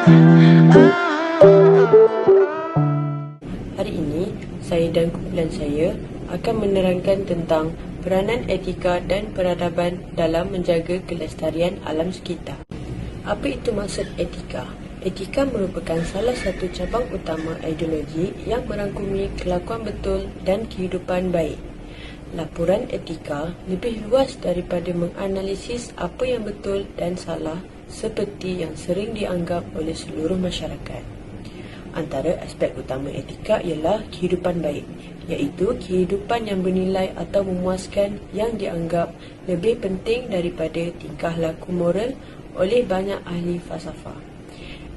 Hari ini, saya dan kumpulan saya akan menerangkan tentang peranan etika dan peradaban dalam menjaga kelestarian alam sekitar. Apa itu maksud etika? Etika merupakan salah satu cabang utama ideologi yang merangkumi kelakuan betul dan kehidupan baik. Laporan etika lebih luas daripada menganalisis apa yang betul dan salah seperti yang sering dianggap oleh seluruh masyarakat. Antara aspek utama etika ialah kehidupan baik, iaitu kehidupan yang bernilai atau memuaskan yang dianggap lebih penting daripada tingkah laku moral oleh banyak ahli falsafah.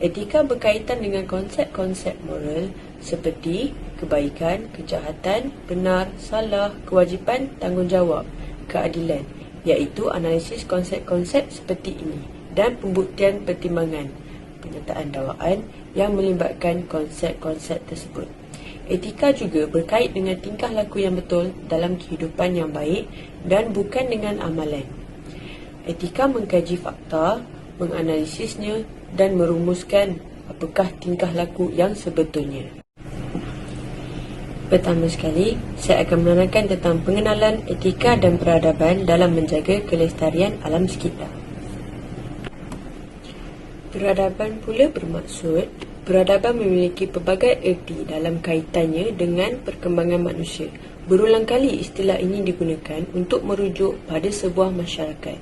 Etika berkaitan dengan konsep-konsep moral seperti kebaikan, kejahatan, benar, salah, kewajipan, tanggungjawab, keadilan, iaitu analisis konsep-konsep seperti ini dan pembuktian pertimbangan penyertaan dakwaan yang melibatkan konsep-konsep tersebut. Etika juga berkait dengan tingkah laku yang betul dalam kehidupan yang baik dan bukan dengan amalan. Etika mengkaji fakta, menganalisisnya dan merumuskan apakah tingkah laku yang sebetulnya. Pertama sekali, saya akan menerangkan tentang pengenalan etika dan peradaban dalam menjaga kelestarian alam sekitar. Peradaban pula bermaksud, peradaban memiliki pelbagai erti dalam kaitannya dengan perkembangan manusia. Berulang kali istilah ini digunakan untuk merujuk pada sebuah masyarakat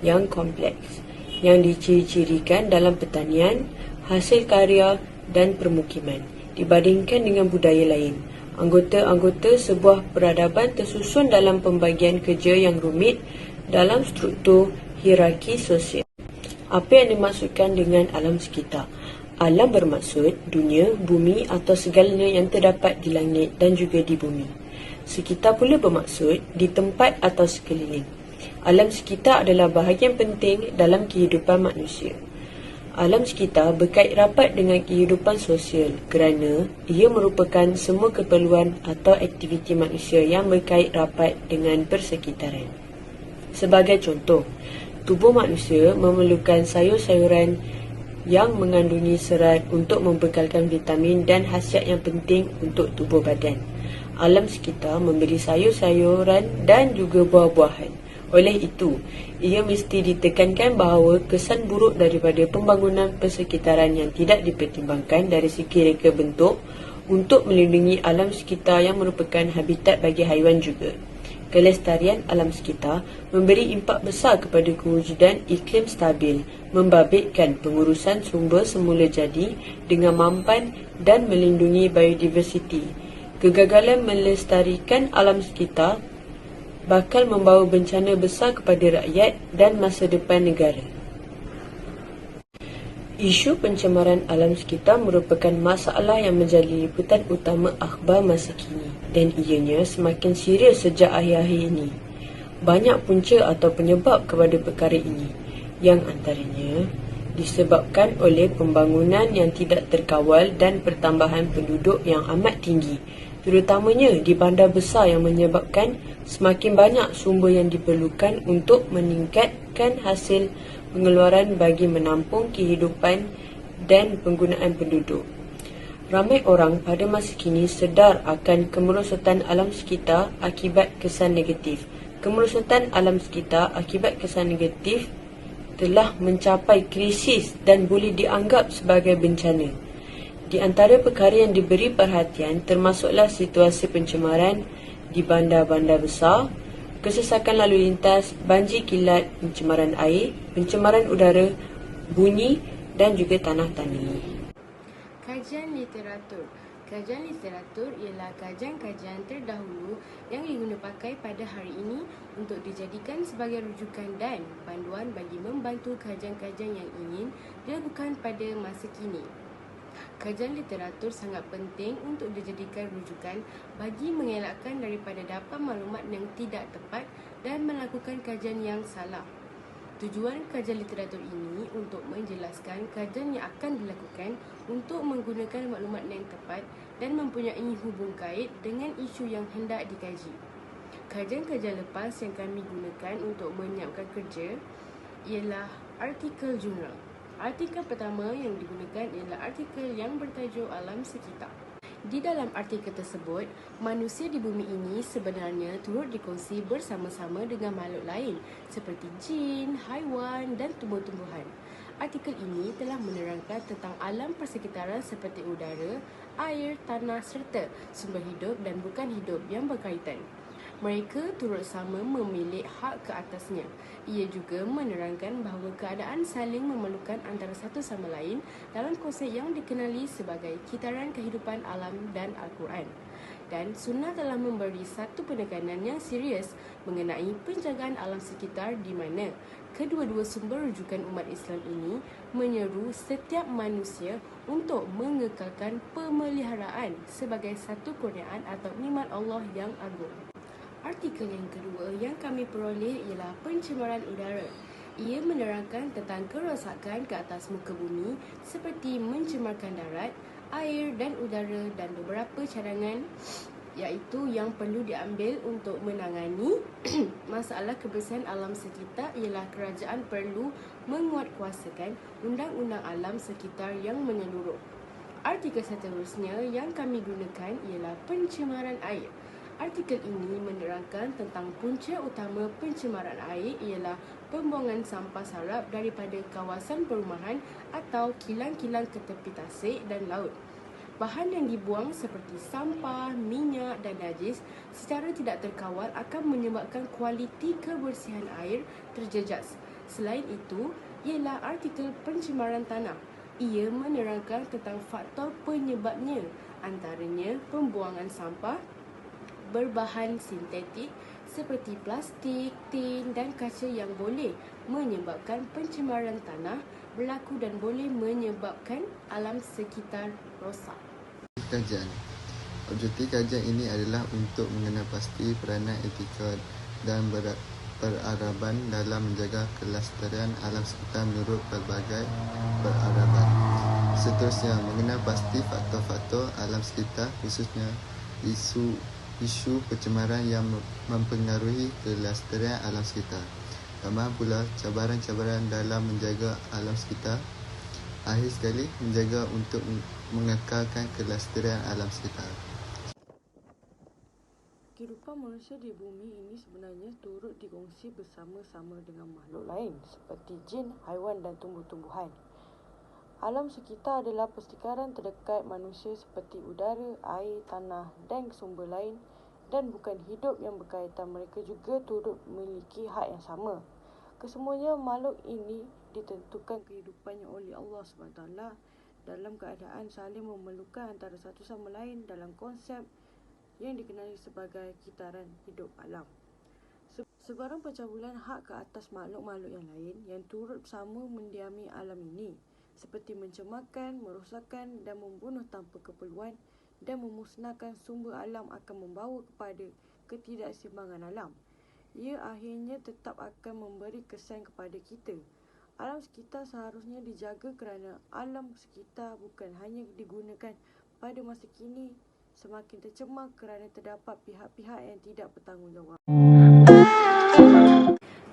yang kompleks, yang diciri-cirikan dalam pertanian, hasil karya dan permukiman, dibandingkan dengan budaya lain. Anggota-anggota sebuah peradaban tersusun dalam pembagian kerja yang rumit dalam struktur hierarki sosial. Apa yang dimaksudkan dengan alam sekitar? Alam bermaksud dunia, bumi atau segalanya yang terdapat di langit dan juga di bumi. Sekitar pula bermaksud di tempat atau sekeliling. Alam sekitar adalah bahagian penting dalam kehidupan manusia. Alam sekitar berkait rapat dengan kehidupan sosial kerana ia merupakan semua keperluan atau aktiviti manusia yang berkait rapat dengan persekitaran. Sebagai contoh, tubuh manusia memerlukan sayur-sayuran yang mengandungi serat untuk membekalkan vitamin dan khasiat yang penting untuk tubuh badan. Alam sekitar memberi sayur-sayuran dan juga buah-buahan. Oleh itu, ia mesti ditekankan bahawa kesan buruk daripada pembangunan persekitaran yang tidak dipertimbangkan dari segi reka bentuk untuk melindungi alam sekitar yang merupakan habitat bagi haiwan juga. Kelestarian alam sekitar memberi impak besar kepada kewujudan iklim stabil, membabitkan pengurusan sumber semula jadi dengan mampan dan melindungi biodiversiti. Kegagalan melestarikan alam sekitar bakal membawa bencana besar kepada rakyat dan masa depan negara. Isu pencemaran alam sekitar merupakan masalah yang menjadi liputan utama akhbar masa kini dan ianya semakin serius sejak akhir-akhir ini. Banyak punca atau penyebab kepada perkara ini, yang antaranya disebabkan oleh pembangunan yang tidak terkawal dan pertambahan penduduk yang amat tinggi, terutamanya di bandar besar yang menyebabkan semakin banyak sumber yang diperlukan untuk meningkatkan hasil pengeluaran bagi menampung kehidupan dan penggunaan penduduk. Ramai orang pada masa kini sedar akan kemerosotan alam sekitar akibat kesan negatif. Kemerosotan alam sekitar akibat kesan negatif telah mencapai krisis dan boleh dianggap sebagai bencana. Di antara perkara yang diberi perhatian termasuklah situasi pencemaran di bandar-bandar besar, kesesakan lalu lintas, banjir kilat, pencemaran air, pencemaran udara, bunyi dan juga tanah tani. Kajian literatur. Kajian literatur ialah kajian-kajian terdahulu yang digunapakai pada hari ini untuk dijadikan sebagai rujukan dan panduan bagi membantu kajian-kajian yang ingin dilakukan pada masa kini. Kajian literatur sangat penting untuk dijadikan rujukan bagi mengelakkan daripada dapat maklumat yang tidak tepat dan melakukan kajian yang salah. Tujuan kajian literatur ini untuk menjelaskan kajian yang akan dilakukan untuk menggunakan maklumat yang tepat dan mempunyai hubung kait dengan isu yang hendak dikaji. Kajian-kajian lepas yang kami gunakan untuk menyiapkan kerja ialah artikel jurnal. Artikel pertama yang digunakan ialah artikel yang bertajuk alam sekitar. Di dalam artikel tersebut, manusia di bumi ini sebenarnya turut dikongsi bersama-sama dengan makhluk lain seperti jin, haiwan dan tumbuh-tumbuhan. Artikel ini telah menerangkan tentang alam persekitaran seperti udara, air, tanah serta sumber hidup dan bukan hidup yang berkaitan. Mereka turut sama memiliki hak ke atasnya. Ia juga menerangkan bahawa keadaan saling memerlukan antara satu sama lain dalam konsep yang dikenali sebagai kitaran kehidupan alam dan Al-Quran. Dan sunnah telah memberi satu penekanan yang serius mengenai penjagaan alam sekitar di mana kedua-dua sumber rujukan umat Islam ini menyeru setiap manusia untuk mengekalkan pemeliharaan sebagai satu kurniaan atau nikmat Allah yang agung. Artikel yang kedua yang kami peroleh ialah pencemaran udara. Ia menerangkan tentang kerosakan ke atas muka bumi seperti mencemarkan darat, air dan udara dan beberapa cadangan iaitu yang perlu diambil untuk menangani masalah kebersihan alam sekitar ialah kerajaan perlu menguatkuasakan undang-undang alam sekitar yang menyeluruh. Artikel seterusnya yang kami gunakan ialah pencemaran air. Artikel ini menerangkan tentang punca utama pencemaran air ialah pembuangan sampah sarap daripada kawasan perumahan atau kilang-kilang ke tepi tasik dan laut. Bahan yang dibuang seperti sampah, minyak dan najis secara tidak terkawal akan menyebabkan kualiti kebersihan air terjejas. Selain itu, ialah artikel pencemaran tanah. Ia menerangkan tentang faktor penyebabnya, antaranya pembuangan sampah berbahan sintetik seperti plastik, tin dan kaca yang boleh menyebabkan pencemaran tanah berlaku dan boleh menyebabkan alam sekitar rosak. Kajian. Objektif kajian ini adalah untuk mengenal pasti peranan etika dan peradaban dalam menjaga kelestarian alam sekitar menurut pelbagai peradaban. Seterusnya, mengenal pasti faktor-faktor alam sekitar khususnya isu pencemaran yang mempengaruhi kelestarian alam sekitar. Tambah pula cabaran-cabaran dalam menjaga alam sekitar. Akhir sekali, menjaga untuk mengekalkan kelestarian alam sekitar. Kehidupan manusia di bumi ini sebenarnya turut dikongsi bersama-sama dengan makhluk lain seperti jin, haiwan dan tumbuh-tumbuhan. Alam sekitar adalah persekaran terdekat manusia seperti udara, air, tanah dan sumber lain dan bukan hidup yang berkaitan. Mereka juga turut memiliki hak yang sama. Kesemuanya makhluk ini ditentukan kehidupannya oleh Allah SWT dalam keadaan saling memerlukan antara satu sama lain dalam konsep yang dikenali sebagai kitaran hidup alam. Sebarang pencabulan hak ke atas makhluk-makhluk yang lain yang turut sama mendiami alam ini seperti mencemarkan, merosakkan dan membunuh tanpa keperluan dan memusnahkan sumber alam akan membawa kepada ketidakseimbangan alam. Ia akhirnya tetap akan memberi kesan kepada kita. Alam sekitar seharusnya dijaga kerana alam sekitar bukan hanya digunakan pada masa kini semakin tercemar kerana terdapat pihak-pihak yang tidak bertanggungjawab.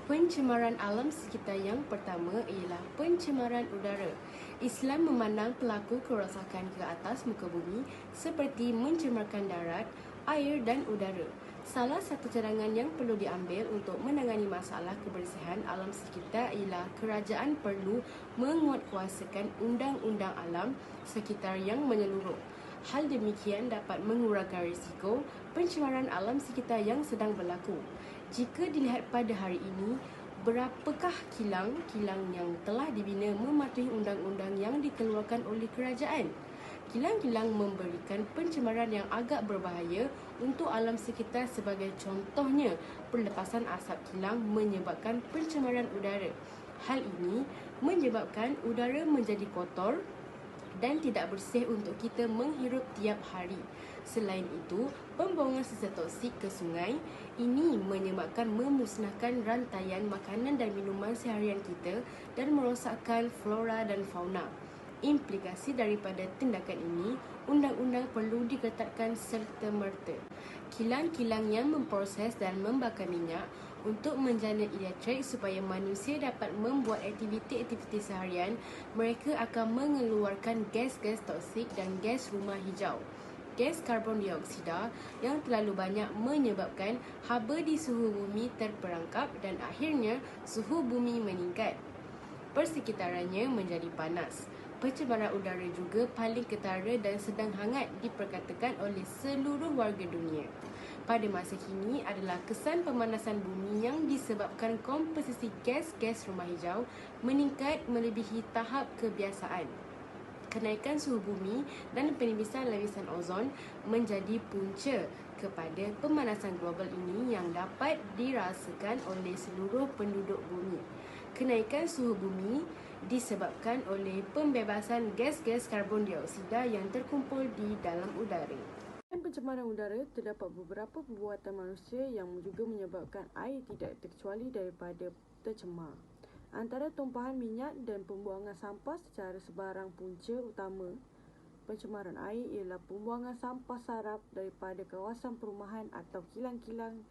Pencemaran alam sekitar yang pertama ialah pencemaran udara. Islam memandang pelaku kerosakan ke atas muka bumi seperti mencemarkan darat, air dan udara. Salah satu cadangan yang perlu diambil untuk menangani masalah kebersihan alam sekitar ialah kerajaan perlu menguatkuasakan undang-undang alam sekitar yang menyeluruh. Hal demikian dapat mengurangkan risiko pencemaran alam sekitar yang sedang berlaku. Jika dilihat pada hari ini, berapakah kilang-kilang yang telah dibina mematuhi undang-undang yang dikeluarkan oleh kerajaan? Kilang-kilang memberikan pencemaran yang agak berbahaya untuk alam sekitar sebagai contohnya pelepasan asap kilang menyebabkan pencemaran udara. Hal ini menyebabkan udara menjadi kotor dan tidak bersih untuk kita menghirup tiap hari. Selain itu, pembuangan sisa toksik ke sungai ini menyebabkan memusnahkan rantaian makanan dan minuman seharian kita dan merosakkan flora dan fauna. Implikasi daripada tindakan ini, undang-undang perlu diketatkan serta-merta. Kilang-kilang yang memproses dan membakar minyak Untuk menjana elektrik supaya manusia dapat membuat aktiviti-aktiviti seharian, mereka akan mengeluarkan gas-gas toksik dan gas rumah hijau. Gas karbon dioksida yang terlalu banyak menyebabkan haba di suhu bumi terperangkap dan akhirnya suhu bumi meningkat. Persekitarannya menjadi panas. Pencemaran udara juga paling ketara dan sedang hangat diperkatakan oleh seluruh warga dunia. Pada masa kini adalah kesan pemanasan bumi yang disebabkan komposisi gas-gas rumah hijau meningkat melebihi tahap kebiasaan. Kenaikan suhu bumi dan penipisan lapisan ozon menjadi punca kepada pemanasan global ini yang dapat dirasakan oleh seluruh penduduk bumi. Kenaikan suhu bumi disebabkan oleh pembebasan gas-gas karbon dioksida yang terkumpul di dalam udara. Selain pencemaran udara, terdapat beberapa perbuatan manusia yang juga menyebabkan air tidak terkecuali daripada tercemar. Antara tumpahan minyak dan pembuangan sampah secara sebarang punca utama pencemaran air ialah pembuangan sampah sarap daripada kawasan perumahan atau kilang-kilang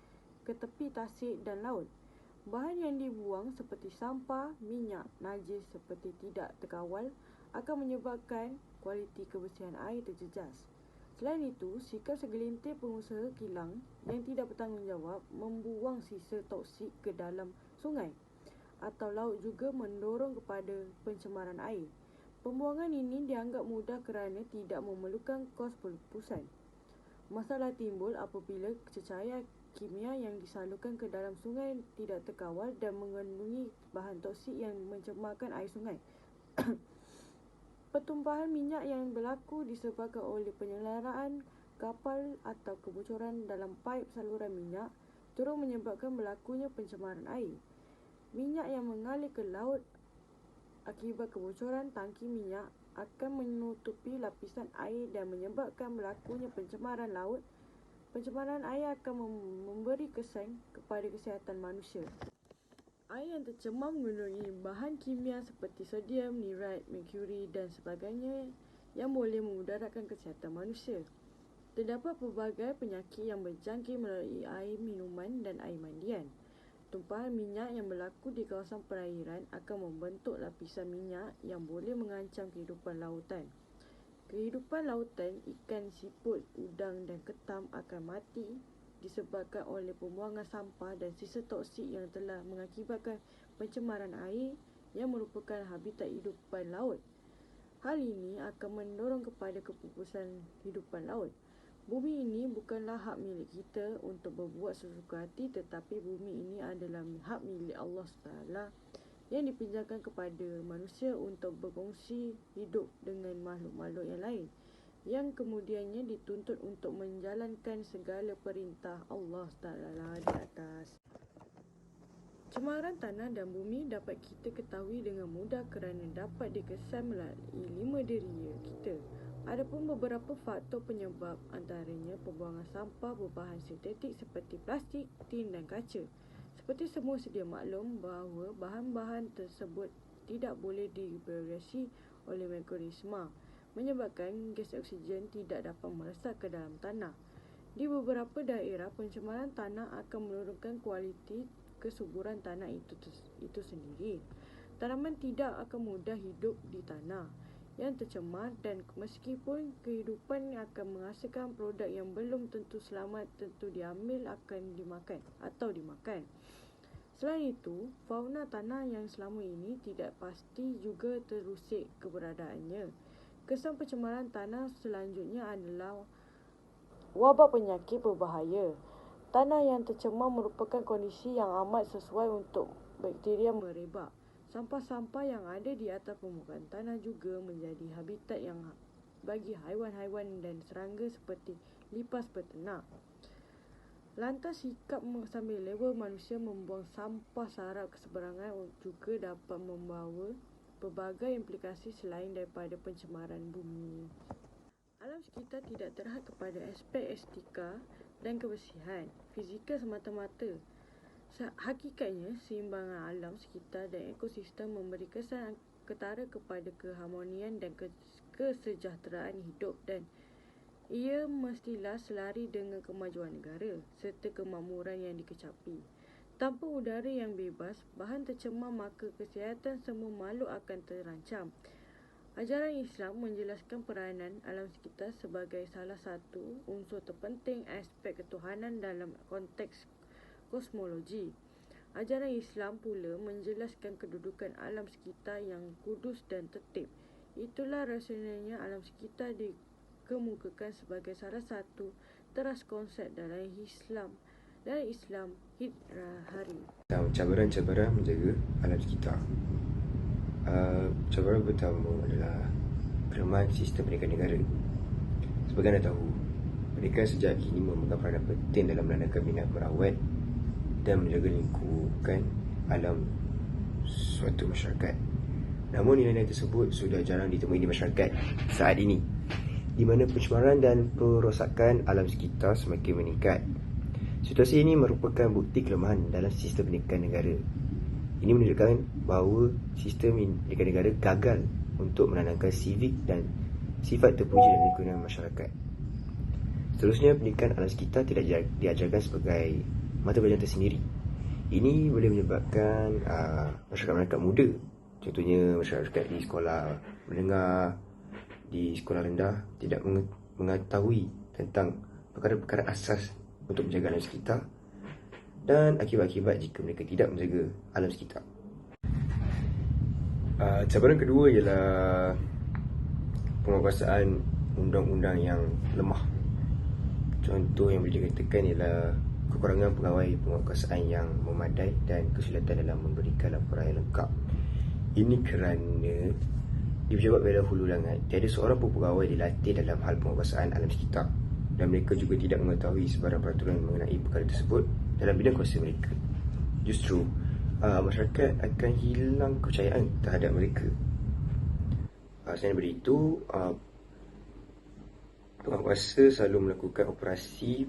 ke tepi tasik dan laut. Bahan yang dibuang seperti sampah, minyak, najis seperti tidak terkawal akan menyebabkan kualiti kebersihan air terjejas. Selain itu, sikap segelintir pengusaha kilang yang tidak bertanggungjawab membuang sisa toksik ke dalam sungai atau laut juga mendorong kepada pencemaran air. Pembuangan ini dianggap mudah kerana tidak memerlukan kos pelupusan. Masalah timbul apabila cecair kimia yang disalurkan ke dalam sungai tidak terkawal dan mengandungi bahan toksik yang mencemarkan air sungai. Pertumpahan minyak yang berlaku disebabkan oleh penyelenggaraan kapal atau kebocoran dalam paip saluran minyak turut menyebabkan berlakunya pencemaran air. Minyak yang mengalir ke laut akibat kebocoran tangki minyak akan menutupi lapisan air dan menyebabkan berlakunya pencemaran laut. Pencemaran air akan memberi kesan kepada kesihatan manusia. Air yang tercemar mengandungi bahan kimia seperti sodium, nitrat, merkuri dan sebagainya yang boleh memudaratkan kesihatan manusia. Terdapat pelbagai penyakit yang berjangkit melalui air minuman dan air mandian. Tumpahan minyak yang berlaku di kawasan perairan akan membentuk lapisan minyak yang boleh mengancam kehidupan lautan. Kehidupan lautan, ikan, siput, udang dan ketam akan mati disebabkan oleh pembuangan sampah dan sisa toksik yang telah mengakibatkan pencemaran air yang merupakan habitat hidupan laut. Hal ini akan mendorong kepada kepupusan hidupan laut. Bumi ini bukanlah hak milik kita untuk berbuat sesuka hati, tetapi bumi ini adalah hak milik Allah SWT yang dipinjamkan kepada manusia untuk berkongsi hidup dengan makhluk-makhluk yang lain, yang kemudiannya dituntut untuk menjalankan segala perintah Allah SWT di atas. Cemaran tanah dan bumi dapat kita ketahui dengan mudah kerana dapat dikesan melalui 5 deria kita. Adapun beberapa faktor penyebab, antaranya pembuangan sampah berbahan sintetik seperti plastik, tin dan kaca. Seperti semua sedia maklum bahawa bahan-bahan tersebut tidak boleh dibereaksi oleh mikroorganisma, menyebabkan gas oksigen tidak dapat meresap ke dalam tanah. Di beberapa daerah, pencemaran tanah akan menurunkan kualiti kesuburan tanah itu sendiri. Tanaman tidak akan mudah hidup di tanah yang tercemar dan meskipun kehidupan akan menghasilkan produk yang belum tentu selamat tentu diambil akan dimakan. Selain itu, fauna tanah yang selama ini tidak pasti juga terusik keberadaannya. Kesan pencemaran tanah selanjutnya adalah wabak penyakit berbahaya. Tanah yang tercemar merupakan kondisi yang amat sesuai untuk bakteria merebak. Sampah-sampah yang ada di atas permukaan tanah juga menjadi habitat yang bagi haiwan-haiwan dan serangga seperti lipas peternak. Lantas sikap sambil lewa manusia membuang sampah sarap ke seberangan juga dapat membawa pelbagai implikasi selain daripada pencemaran bumi. Alam sekitar tidak terhad kepada aspek estetika dan kebersihan fizikal semata-mata. Hakikatnya, seimbangan alam sekitar dan ekosistem memberi kesan ketara kepada keharmonian dan kesejahteraan hidup dan ia mestilah selari dengan kemajuan negara serta kemakmuran yang dikecapi. Tanpa udara yang bebas, bahan tercemar, maka kesihatan semua makhluk akan terancam. Ajaran Islam menjelaskan peranan alam sekitar sebagai salah satu unsur terpenting aspek ketuhanan dalam konteks kosmologi. Ajaran Islam pula menjelaskan kedudukan alam sekitar yang kudus dan tertib. Itulah rasionalnya alam sekitar dikemukakan sebagai salah satu teras konsep dalam Islam. Hari. Cabaran-cabaran menjaga alam sekitar. Cabaran pertama adalah kelemahan sistem pendidikan negara. Sebagai anda tahu, pendidikan sejak kini memegang peranan penting dalam menanamkan minat merawat dan menjaga lingkungan alam suatu masyarakat. Namun nilai-nilai tersebut sudah jarang ditemui di masyarakat saat ini, di mana pencemaran dan perosakan alam sekitar semakin meningkat. Situasi ini merupakan bukti kelemahan dalam sistem pendidikan negara. Ini menunjukkan bahawa sistem pendidikan negara gagal untuk menanamkan sivik dan sifat terpuji dalam lingkungan masyarakat. Seterusnya, pendidikan alam sekitar tidak diajarkan sebagai mata pelajaran tersendiri. Ini boleh menyebabkan masyarakat muda, contohnya masyarakat di sekolah menengah, di sekolah rendah, tidak mengetahui tentang perkara-perkara asas untuk menjaga alam sekitar dan akibat-akibat jika mereka tidak menjaga alam sekitar. Cabaran kedua ialah penguasaan undang-undang yang lemah. Contoh yang boleh dikatakan ialah kekurangan pegawai penguasaan yang memadai dan kesulitan dalam memberikan laporan yang lengkap. Ini kerana di pejabat Bela Hulu Langat tiada seorang pun pegawai dilatih dalam hal penguasaan alam sekitar, dan mereka juga tidak mengetahui sebarang peraturan mengenai perkara tersebut dalam bidang kuasa mereka. Justru masyarakat akan hilang kepercayaan terhadap mereka. Selain daripada itu, penguasa selalu melakukan operasi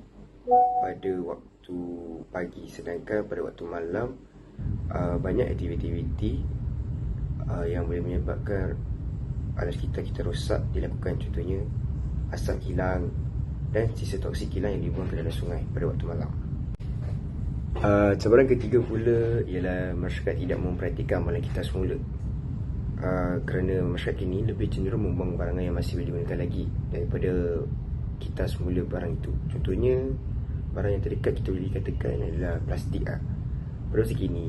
pada waktu pagi, sedangkan pada waktu malam banyak aktiviti-aktiviti yang boleh menyebabkan alam sekitar kita rosak dilakukan. Contohnya asap hilang dan sisa toksik hilang yang dibuang ke dalam sungai pada waktu malam. Cabaran ketiga pula ialah masyarakat tidak memperhatikan amalan kita semula. Kerana masyarakat ini lebih cenderung membuang barangan yang masih boleh digunakan lagi daripada kita semula barang itu. Contohnya, barang yang terdekat kita boleh dikatakan adalah plastik. Pada masa kini,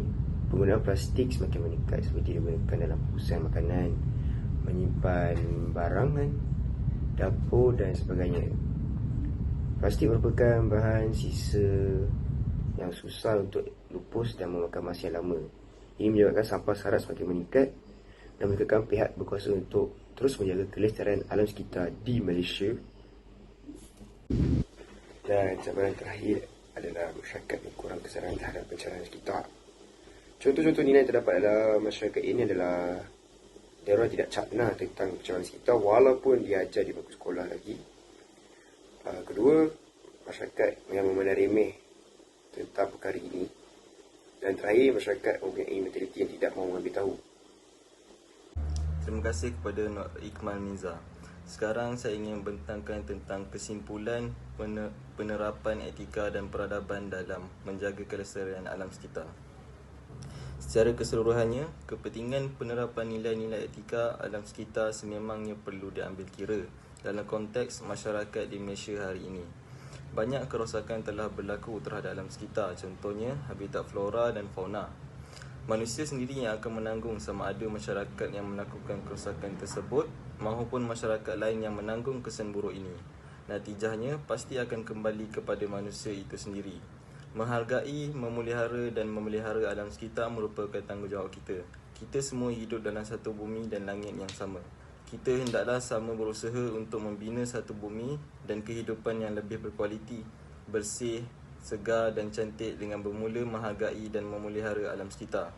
penggunaan plastik semakin meningkat seperti digunakan dalam perusahaan makanan, menyimpan barangan, dapur dan sebagainya. Plastik merupakan bahan sisa yang susah untuk lupus dan memakan masa yang lama. Ini menyebabkan sampah sarat semakin meningkat dan menekankan pihak berkuasa untuk terus menjaga kelestarian alam sekitar di Malaysia. Dan cabaran terakhir adalah masyarakat yang kurang kesedaran terhadap pencemaran sekitar. Contoh-contoh nilai yang terdapat dalam masyarakat ini adalah diorang tidak cakna tentang pencemaran sekitar walaupun diajar di bangku sekolah lagi. Kedua, masyarakat yang memandang remeh tentang perkara ini. Dan terakhir, masyarakat mempunyai mentaliti yang tidak mahu mengambil tahu. Terima kasih kepada Nur Ikmal Miza. Sekarang saya ingin membentangkan tentang kesimpulan penerapan etika dan peradaban dalam menjaga kelestarian alam sekitar. Secara keseluruhannya, kepentingan penerapan nilai-nilai etika alam sekitar sememangnya perlu diambil kira dalam konteks masyarakat di Malaysia hari ini. Banyak kerosakan telah berlaku terhadap alam sekitar, contohnya habitat flora dan fauna. Manusia sendiri yang akan menanggung sama ada masyarakat yang melakukan kerosakan tersebut maupun masyarakat lain yang menanggung kesan buruk ini. Natijahnya pasti akan kembali kepada manusia itu sendiri. Menghargai, memelihara dan memelihara alam sekitar merupakan tanggungjawab kita. Kita semua hidup dalam satu bumi dan langit yang sama. Kita hendaklah sama berusaha untuk membina satu bumi dan kehidupan yang lebih berkualiti, bersih, segar dan cantik dengan bermula menghargai dan memelihara alam sekitar.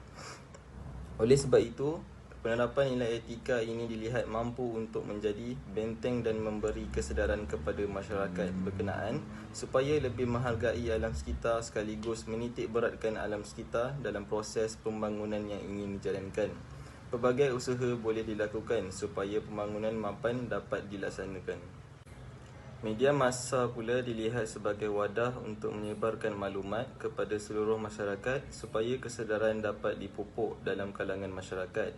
Oleh sebab itu, penerapan nilai etika ini dilihat mampu untuk menjadi benteng dan memberi kesedaran kepada masyarakat berkenaan supaya lebih menghargai alam sekitar sekaligus menitik beratkan alam sekitar dalam proses pembangunan yang ingin dijalankan. Pelbagai usaha boleh dilakukan supaya pembangunan mapan dapat dilaksanakan. Media massa pula dilihat sebagai wadah untuk menyebarkan maklumat kepada seluruh masyarakat supaya kesedaran dapat dipupuk dalam kalangan masyarakat.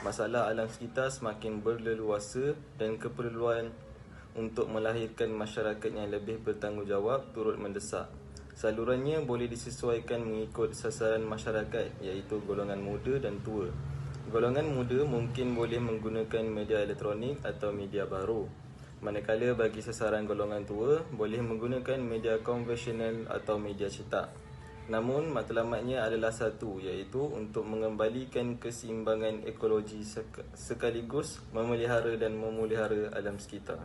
Masalah alam sekitar semakin berleluasa dan keperluan untuk melahirkan masyarakat yang lebih bertanggungjawab turut mendesak. Salurannya boleh disesuaikan mengikut sasaran masyarakat iaitu golongan muda dan tua. Golongan muda mungkin boleh menggunakan media elektronik atau media baru. Manakala bagi sasaran golongan tua boleh menggunakan media konvensional atau media cetak. Namun matlamatnya adalah satu, iaitu untuk mengembalikan keseimbangan ekologi sekaligus memelihara dan memelihara alam sekitar.